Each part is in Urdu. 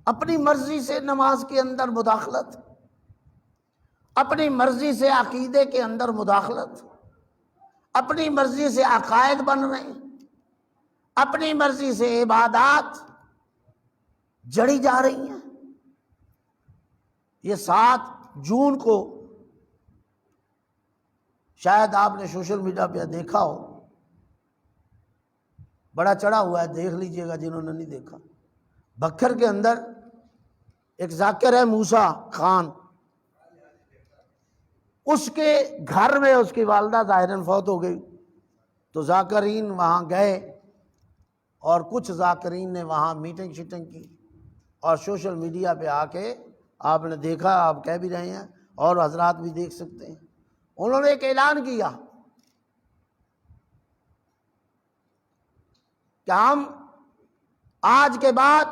اپنی مرضی سے نماز کے اندر مداخلت، اپنی مرضی سے عقیدے کے اندر مداخلت، اپنی مرضی سے عقائد بن رہے ہیں، اپنی مرضی سے عبادات جڑی جا رہی ہیں۔ یہ 7 جون کو شاید آپ نے سوشل میڈیا پہ دیکھا ہو، بڑا چڑھا ہوا ہے، دیکھ لیجئے گا جنہوں نے نہیں دیکھا۔ بکھر کے اندر ایک ذاکر ہے موسیٰ خان، اس کے گھر میں اس کی والدہ ظاہراً فوت ہو گئی، تو ذاکرین وہاں گئے اور کچھ ذاکرین نے وہاں میٹنگ شیٹنگ کی، اور سوشل میڈیا پہ آ کے آپ نے دیکھا، آپ کہہ بھی رہے ہیں اور حضرات بھی دیکھ سکتے ہیں، انہوں نے ایک اعلان کیا کہ ہم آج کے بعد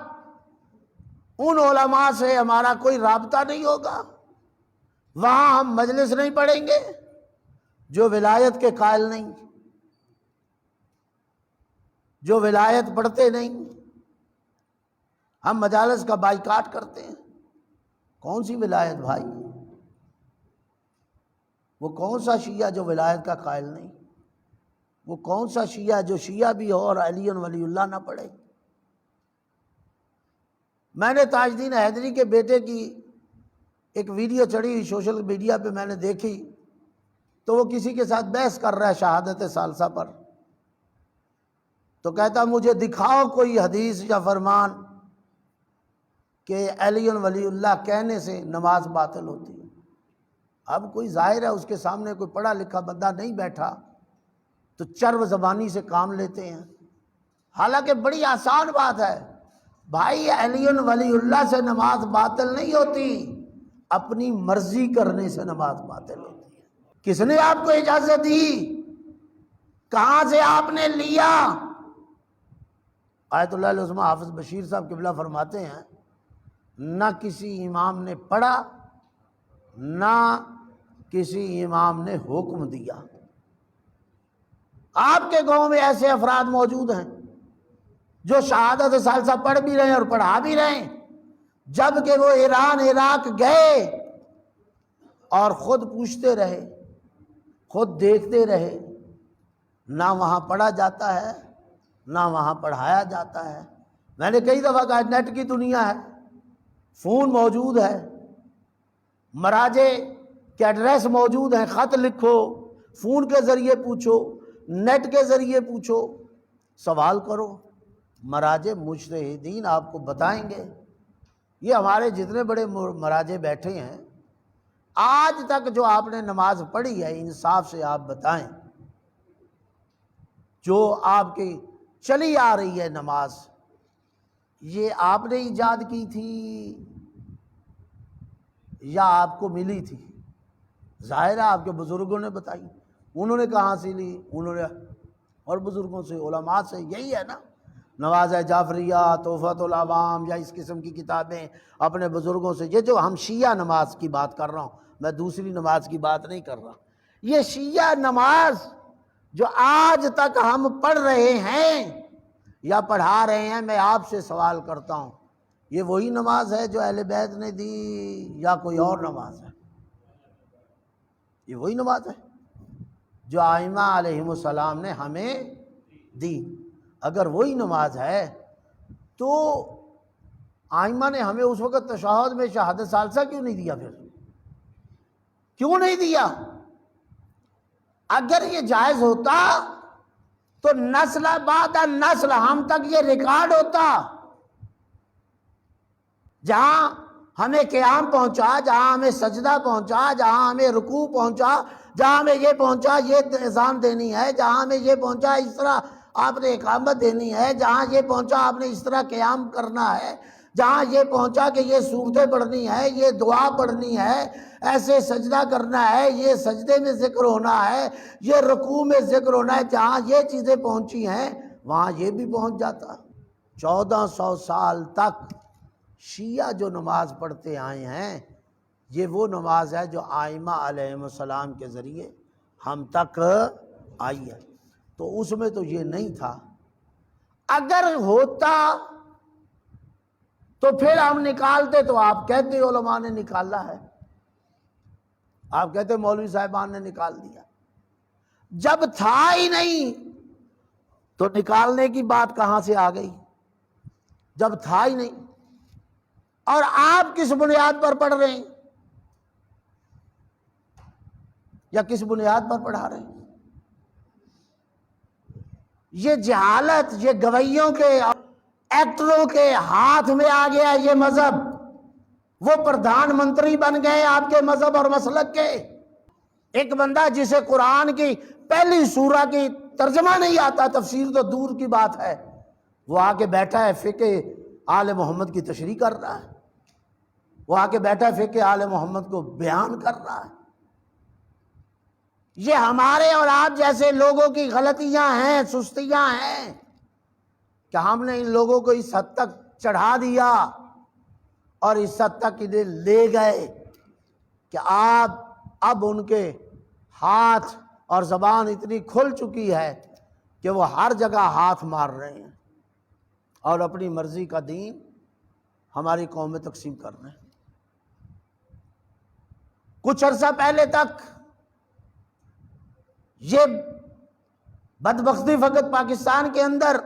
ان علماء سے ہمارا کوئی رابطہ نہیں ہوگا، وہاں ہم مجلس نہیں پڑھیں گے جو ولایت کے قائل نہیں، جو ولایت پڑھتے نہیں، ہم مجالس کا بائیکاٹ کرتے ہیں۔ کون سی ولایت بھائی؟ وہ کون سا شیعہ جو ولایت کا قائل نہیں؟ وہ کون سا شیعہ جو شیعہ بھی ہو اور علی ولی اللہ نہ پڑھے؟ میں نے تاج الدین حیدری کے بیٹے کی ایک ویڈیو چڑھی سوشل میڈیا پہ، میں نے دیکھی تو وہ کسی کے ساتھ بحث کر رہا ہے شہادت ثالثہ پر، تو کہتا مجھے دکھاؤ کوئی حدیث یا فرمان کہ علی ولی اللہ کہنے سے نماز باطل ہوتی ہے۔ اب کوئی ظاہر ہے اس کے سامنے کوئی پڑھا لکھا بندہ نہیں بیٹھا تو چرب زبانی سے کام لیتے ہیں، حالانکہ بڑی آسان بات ہے بھائی، علی ولی اللہ سے نماز باطل نہیں ہوتی، اپنی مرضی کرنے سے نماز باطل ہوتی ہے۔ کس نے آپ کو اجازت دی؟ کہاں سے آپ نے لیا؟ آیت اللہ علیہ حافظ بشیر صاحب قبلہ فرماتے ہیں نہ کسی امام نے پڑھا نہ کسی امام نے حکم دیا۔ آپ کے گاؤں میں ایسے افراد موجود ہیں جو شہادت ثالثہ پڑھ بھی رہے ہیں اور پڑھا بھی رہے ہیں، جبکہ وہ ایران عراق گئے اور خود پوچھتے رہے، خود دیکھتے رہے، نہ وہاں پڑھا جاتا ہے نہ وہاں پڑھایا جاتا ہے۔ میں نے کئی دفعہ کہا نیٹ کی دنیا ہے، فون موجود ہے، مراجع کے ایڈریس موجود ہیں، خط لکھو، فون کے ذریعے پوچھو، نیٹ کے ذریعے پوچھو، سوال کرو، مراجع مجتہدین آپ کو بتائیں گے۔ یہ ہمارے جتنے بڑے مراجع بیٹھے ہیں، آج تک جو آپ نے نماز پڑھی ہے انصاف سے آپ بتائیں، جو آپ کی چلی آ رہی ہے نماز، یہ آپ نے ایجاد کی تھی یا آپ کو ملی تھی؟ ظاہر ہے آپ کے بزرگوں نے بتائی، انہوں نے کہاں سے لی؟ انہوں نے اور بزرگوں سے، علماء سے۔ یہی ہے نا نواز جعفریہ، تحفۃ العوام یا اس قسم کی کتابیں اپنے بزرگوں سے۔ یہ جو ہم شیعہ نماز کی بات کر رہا ہوں، میں دوسری نماز کی بات نہیں کر رہا، یہ شیعہ نماز جو آج تک ہم پڑھ رہے ہیں یا پڑھا رہے ہیں، میں آپ سے سوال کرتا ہوں یہ وہی نماز ہے جو اہل بیت نے دی یا کوئی اور نماز ہے؟ یہ وہی نماز ہے جو ائمہ علیہم السلام نے ہمیں دی۔ اگر وہی نماز ہے تو ائمہ نے ہمیں اس وقت تشہد میں شہادت ثالثہ کیوں نہیں دیا؟ پھر کیوں نہیں دیا؟ اگر یہ جائز ہوتا تو نسل بعد نسل ہم تک یہ ریکارڈ ہوتا، جہاں ہمیں قیام پہنچا، جہاں ہمیں سجدہ پہنچا، جہاں ہمیں رکوع پہنچا، جہاں ہمیں یہ پہنچا یہ اذان دینی ہے، جہاں ہمیں یہ پہنچا اس طرح آپ نے اقامت دینی ہے، جہاں یہ پہنچا آپ نے اس طرح قیام کرنا ہے، جہاں یہ پہنچا کہ یہ سورتیں پڑھنی ہے، یہ دعا پڑھنی ہے، ایسے سجدہ کرنا ہے، یہ سجدے میں ذکر ہونا ہے، یہ رکوع میں ذکر ہونا ہے، جہاں یہ چیزیں پہنچی ہیں وہاں یہ بھی پہنچ جاتا۔ 1400 سال تک شیعہ جو نماز پڑھتے آئے ہیں، یہ وہ نماز ہے جو ائمہ علیہم السلام کے ذریعے ہم تک آئی ہے، تو اس میں تو یہ نہیں تھا۔ اگر ہوتا تو پھر ہم نکالتے تو آپ کہتے علماء نے نکالا ہے، آپ کہتے مولوی صاحبان نے نکال دیا۔ جب تھا ہی نہیں تو نکالنے کی بات کہاں سے آ گئی؟ جب تھا ہی نہیں۔ اور آپ کس بنیاد پر پڑھ رہے ہیں یا کس بنیاد پر پڑھا رہے ہیں؟ یہ جہالت، یہ گویوں کے ایکٹروں کے ہاتھ میں آ گیا یہ مذہب۔ وہ پردھان منتری بن گئے آپ کے مذہب اور مسلک کے۔ ایک بندہ جسے قرآن کی پہلی سورہ کی ترجمہ نہیں آتا، تفسیر تو دور کی بات ہے، وہ آ کے بیٹھا ہے فقہ آل محمد کی تشریح کر رہا ہے، وہ آ کے بیٹھا ہے فقہ آل محمد کو بیان کر رہا ہے۔ یہ ہمارے اور آپ جیسے لوگوں کی غلطیاں ہیں، سستیاں ہیں کہ ہم نے ان لوگوں کو اس حد تک چڑھا دیا اور اس حد تک انہیں لے گئے کہ آپ اب ان کے ہاتھ اور زبان اتنی کھل چکی ہے کہ وہ ہر جگہ ہاتھ مار رہے ہیں اور اپنی مرضی کا دین ہماری قوم میں تقسیم کر رہے ہیں۔ کچھ عرصہ پہلے تک یہ بدبختی فقط پاکستان کے اندر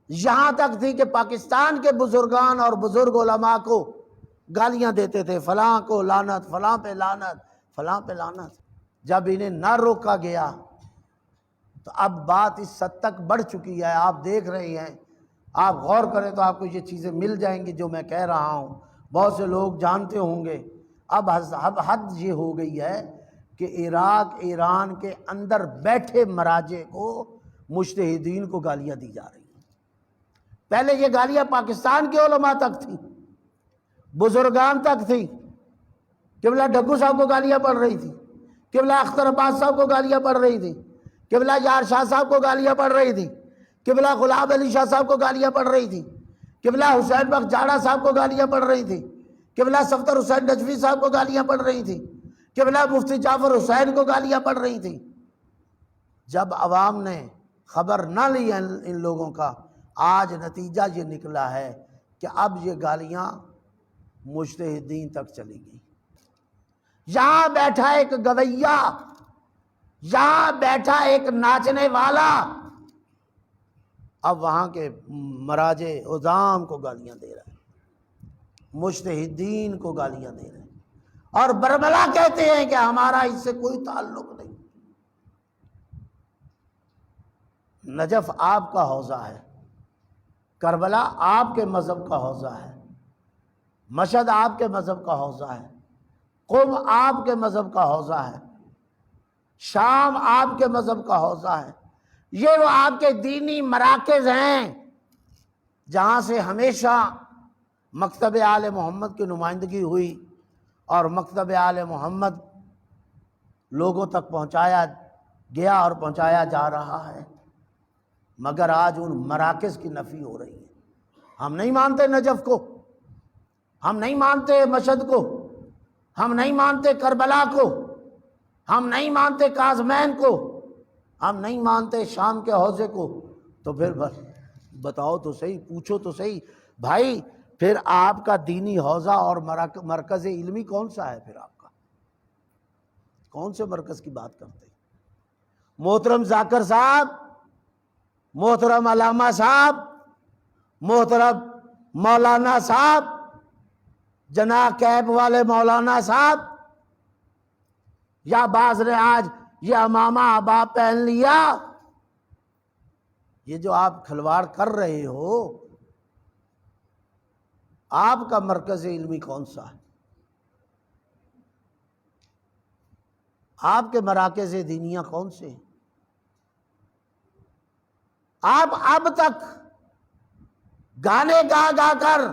یہاں تک تھی کہ پاکستان کے بزرگان اور بزرگ علماء کو گالیاں دیتے تھے، فلاں کو لعنت، فلاں پہ لعنت، فلاں پہ لعنت۔ جب انہیں نہ روکا گیا تو اب بات اس حد تک بڑھ چکی ہے، آپ دیکھ رہے ہیں، آپ غور کریں تو آپ کو یہ چیزیں مل جائیں گی جو میں کہہ رہا ہوں، بہت سے لوگ جانتے ہوں گے۔ اب حد یہ ہو گئی ہے کہ عراق، ایران کے اندر بیٹھے مراجع کو، مجتہدین کو گالیاں دی جا رہی ہیں۔ پہلے یہ گالیاں پاکستان کے علماء تک تھی، بزرگان تک تھی، قبلہ ڈھگو صاحب کو گالیاں پڑ رہی تھی، قبلہ اختر عباس صاحب کو گالیاں پڑ رہی تھی، قبلہ یار شاہ صاحب کو گالیاں پڑ رہی تھی، قبلہ غلام علی شاہ صاحب کو گالیاں پڑ رہی تھی، قبلہ حسین بخش جاڑا صاحب کو گالیاں پڑ رہی تھی، قبلہ صفدر حسین نجوی صاحب کو گالیاں پڑ رہی تھی، قبلہ مفتی جعفر حسین کو گالیاں پڑ رہی تھی۔ جب عوام نے خبر نہ لی ان لوگوں کا، آج نتیجہ یہ نکلا ہے کہ اب یہ گالیاں مجتہدین تک چلی گئی۔ یہاں بیٹھا ایک گویہ، یہاں بیٹھا ایک ناچنے والا اب وہاں کے مراجع عظام کو گالیاں دے رہا ہے، مجتہدین کو گالیاں دے رہے ہیں، اور برملا کہتے ہیں کہ ہمارا اس سے کوئی تعلق نہیں۔ نجف آپ کا حوزہ ہے، کربلا آپ کے مذہب کا حوزہ ہے، مشہد آپ کے مذہب کا حوزہ ہے، قم آپ کے مذہب کا حوزہ ہے، شام آپ کے مذہب کا حوزہ ہے۔ یہ وہ آپ کے دینی مراکز ہیں جہاں سے ہمیشہ مکتب آل محمد کی نمائندگی ہوئی اور مکتب آل محمد لوگوں تک پہنچایا گیا اور پہنچایا جا رہا ہے، مگر آج ان مراکز کی نفی ہو رہی ہے۔ ہم نہیں مانتے نجف کو، ہم نہیں مانتے مشہد کو، ہم نہیں مانتے کربلا کو، ہم نہیں مانتے کاظمین کو، ہم نہیں مانتے شام کے حوزے کو۔ تو پھر بتاؤ تو صحیح، پوچھو تو صحیح بھائی، پھر آپ کا دینی حوزہ اور مرکز علمی کون سا ہے؟ پھر آپ کا کون سے مرکز کی بات کرتے ہیں؟ محترم ذاکر صاحب، محترم علامہ صاحب، محترم مولانا صاحب، جناح کیپ والے مولانا صاحب، یا بعض نے آج یہ امامہ عبا پہن لیا، یہ جو آپ کھلواڑ کر رہے ہو، آپ کا مرکز علمی کون سا ہے؟ آپ کے مراکز دینیہ کون سے ہیں؟ آپ اب تک گانے گا گا کر،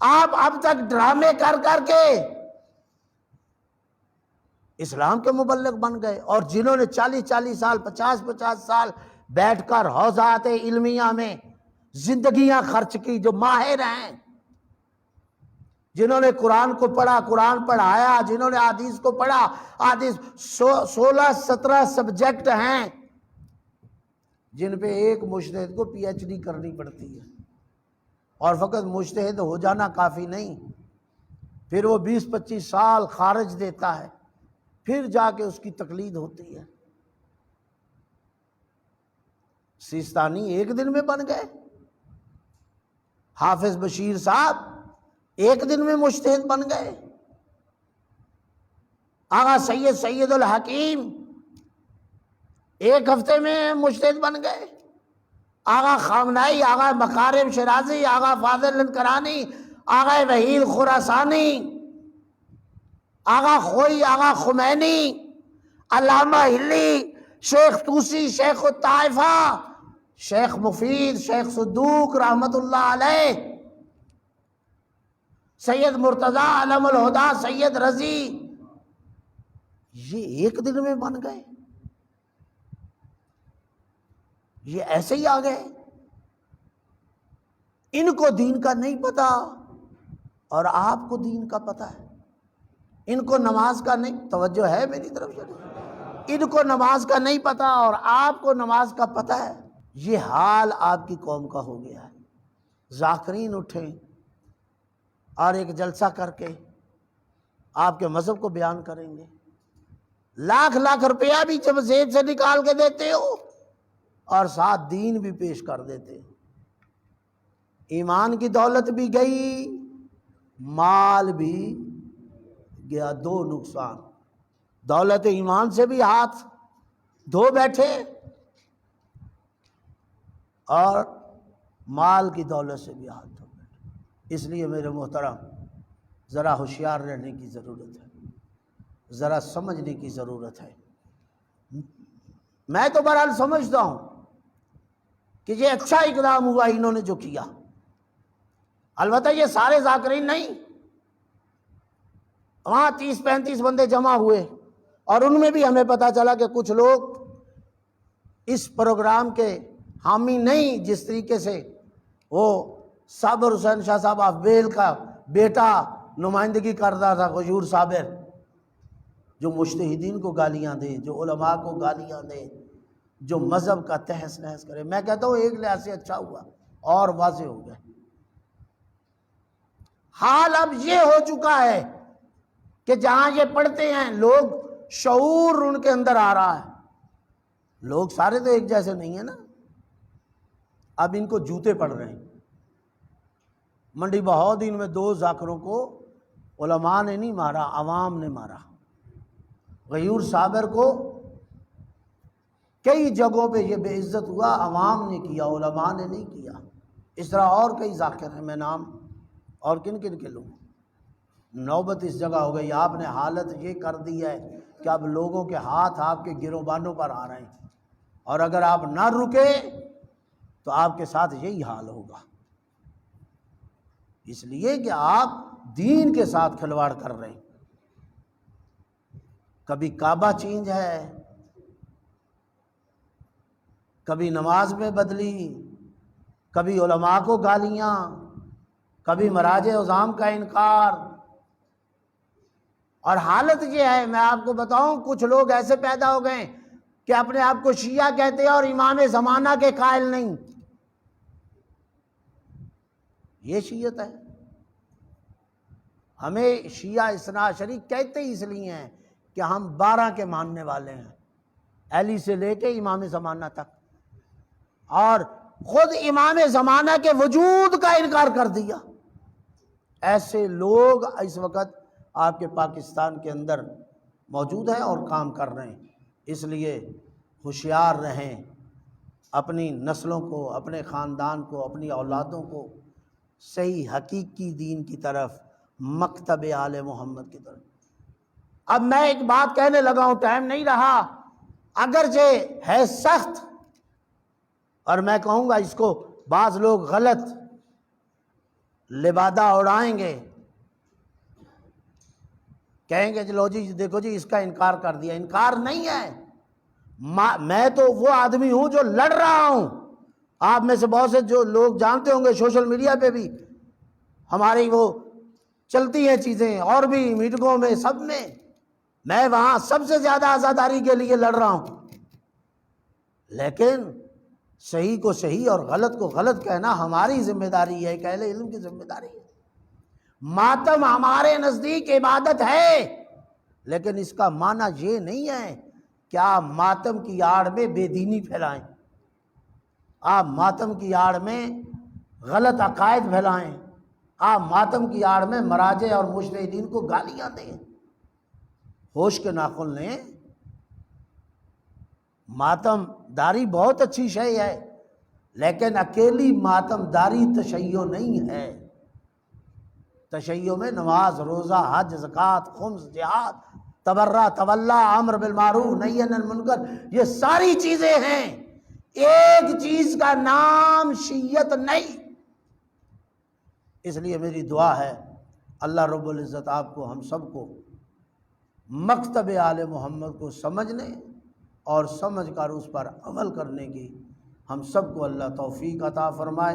آپ اب تک ڈرامے کر کر کے اسلام کے مبلغ بن گئے، اور جنہوں نے 40 سال 50 سال بیٹھ کر حوزات علمیہ میں زندگیاں خرچ کی، جو ماہر ہیں، جنہوں نے قرآن کو پڑھا، قرآن پڑھایا، جنہوں نے حدیث کو پڑھا، حدیث 16-17 سبجیکٹ ہیں جن پہ ایک مجتہد کو پی ایچ ڈی کرنی پڑتی ہے، اور فقط مجتہد ہو جانا کافی نہیں، پھر وہ 20-25 سال خارج دیتا ہے، پھر جا کے اس کی تقلید ہوتی ہے۔ سیستانی ایک دن میں بن گئے، حافظ بشیر صاحب ایک دن میں مجتہد بن گئے، آغا سید الحکیم ایک ہفتے میں مجتہد بن گئے، آغا خامنائی، آغا مکارم شرازی، آغا فاضل انکرانی، آغا وحید خراسانی، آغا خوئی، آغا خمینی، علامہ ہلی، شیخ طوسی، شیخ الطائفہ، شیخ مفید، شیخ صدوق رحمت اللہ علیہ، سید مرتضیٰ علم الہدا، سید رضی، یہ ایک دن میں بن گئے، یہ ایسے ہی آ گئے۔ ان کو دین کا نہیں پتا اور آپ کو دین کا پتا ہے، ان کو نماز کا نہیں، توجہ ہے میری طرف سے، ان کو نماز کا نہیں پتا اور آپ کو نماز کا پتا ہے۔ یہ حال آپ کی قوم کا ہو گیا ہے۔ ذاکرین اٹھیں اور ایک جلسہ کر کے آپ کے مذہب کو بیان کریں گے، لاکھ روپیہ بھی جب جیب سے نکال کے دیتے ہو اور ساتھ دین بھی پیش کر دیتے ہو، ایمان کی دولت بھی گئی، مال بھی گیا، دو نقصان، دولت ایمان سے بھی ہاتھ دھو بیٹھے اور مال کی دولت سے بھی ہاتھ دھو بیٹھے۔ اس لیے میرے محترم ذرا ہوشیار رہنے کی ضرورت ہے، ذرا سمجھنے کی ضرورت ہے۔ میں تو بہرحال سمجھتا ہوں کہ یہ اچھا اقدام ہوا انہوں نے جو کیا، البتہ یہ سارے ذاکرین نہیں، وہاں 30-35 بندے جمع ہوئے اور ان میں بھی ہمیں پتا چلا کہ کچھ لوگ اس پروگرام کے حامی نہیں، جس طریقے سے وہ صابر حسین شاہ صاحب افبیل کا بیٹا نمائندگی کرتا تھا، غیور صابر، جو مجتہدین کو گالیاں دے، جو علماء کو گالیاں دے، جو مذہب کا تہس نہس کرے۔ میں کہتا ہوں ایک لحاظ سے اچھا ہوا اور واضح ہو گیا۔ حال اب یہ ہو چکا ہے کہ جہاں یہ پڑھتے ہیں لوگ، شعور ان کے اندر آ رہا ہے۔ لوگ سارے تو ایک جیسے نہیں ہیں نا، اب ان کو جوتے پڑ رہے ہیں۔ منڈی بہاؤدین میں 2 ذاکروں کو علماء نے نہیں مارا، عوام نے مارا۔ غیور صابر کو کئی جگہوں پہ یہ بے عزت ہوا، عوام نے کیا، علماء نے نہیں کیا۔ اس طرح اور کئی ذاکر ہیں، میں نام اور کن کن کے لوں۔ نوبت اس جگہ ہو گئی، آپ نے حالت یہ کر دی ہے کہ اب لوگوں کے ہاتھ آپ کے گروبانوں پر آ رہے ہیں، اور اگر آپ نہ رکے تو آپ کے ساتھ یہی حال ہوگا، اس لیے کہ آپ دین کے ساتھ کھلواڑ کر رہے ہیں۔ کبھی کعبہ چینج ہے، کبھی نماز میں بدلی، کبھی علماء کو گالیاں، کبھی مراجع عظام کا انکار۔ اور حالت یہ ہے، میں آپ کو بتاؤں، کچھ لوگ ایسے پیدا ہو گئے کہ اپنے آپ کو شیعہ کہتے ہیں اور امام زمانہ کے قائل نہیں۔ یہ شیعت ہے۔ ہمیں شیعہ اثنا عشری کہتے ہی اس لیے ہیں کہ ہم 12 کے ماننے والے ہیں، علی سے لے کے امام زمانہ تک، اور خود امام زمانہ کے وجود کا انکار کر دیا۔ ایسے لوگ اس وقت آپ کے پاکستان کے اندر موجود ہیں اور کام کر رہے ہیں۔ اس لیے ہوشیار رہیں، اپنی نسلوں کو، اپنے خاندان کو، اپنی اولادوں کو صحیح حقیقی دین کی طرف، مکتب آل محمد کی طرف۔ اب میں ایک بات کہنے لگا ہوں، ٹائم نہیں رہا، اگرچہ ہے سخت، اور میں کہوں گا اس کو بعض لوگ غلط لبادہ اڑائیں گے، کہیں گے چلو جی دیکھو جی اس کا انکار کر دیا۔ انکار نہیں ہے، میں تو وہ آدمی ہوں جو لڑ رہا ہوں۔ آپ میں سے بہت سے جو لوگ جانتے ہوں گے، سوشل میڈیا پہ بھی ہماری وہ چلتی ہیں چیزیں، اور بھی میٹنگوں میں، سب میں وہاں سب سے زیادہ آزاداری کے لیے لڑ رہا ہوں، لیکن صحیح کو صحیح اور غلط کو غلط کہنا ہماری ذمہ داری ہے، اہل علم کی ذمہ داری ہے۔ ماتم ہمارے نزدیک عبادت ہے، لیکن اس کا معنی یہ نہیں ہے کہ آپ ماتم کی آڑ میں بے دینی پھیلائیں، آپ ماتم کی آڑ میں غلط عقائد پھیلائیں، آپ ماتم کی آڑ میں مراجع اور مجتہدین کو گالیاں دیں۔ ہوش کے ناخن لیں۔ ماتم داری بہت اچھی شے ہے، لیکن اکیلی ماتم داری تشیع نہیں ہے۔ تشیع میں نماز، روزہ، حج، زکوٰۃ، خمس، جہاد، تبرع، تولا، امر بالمعروف، نہی عن المنکر، یہ ساری چیزیں ہیں۔ ایک چیز کا نام شیعت نہیں۔ اس لیے میری دعا ہے اللہ رب العزت آپ کو، ہم سب کو مکتب آل محمد کو سمجھنے اور سمجھ کر اس پر عمل کرنے کی ہم سب کو اللہ توفیق عطا فرمائے۔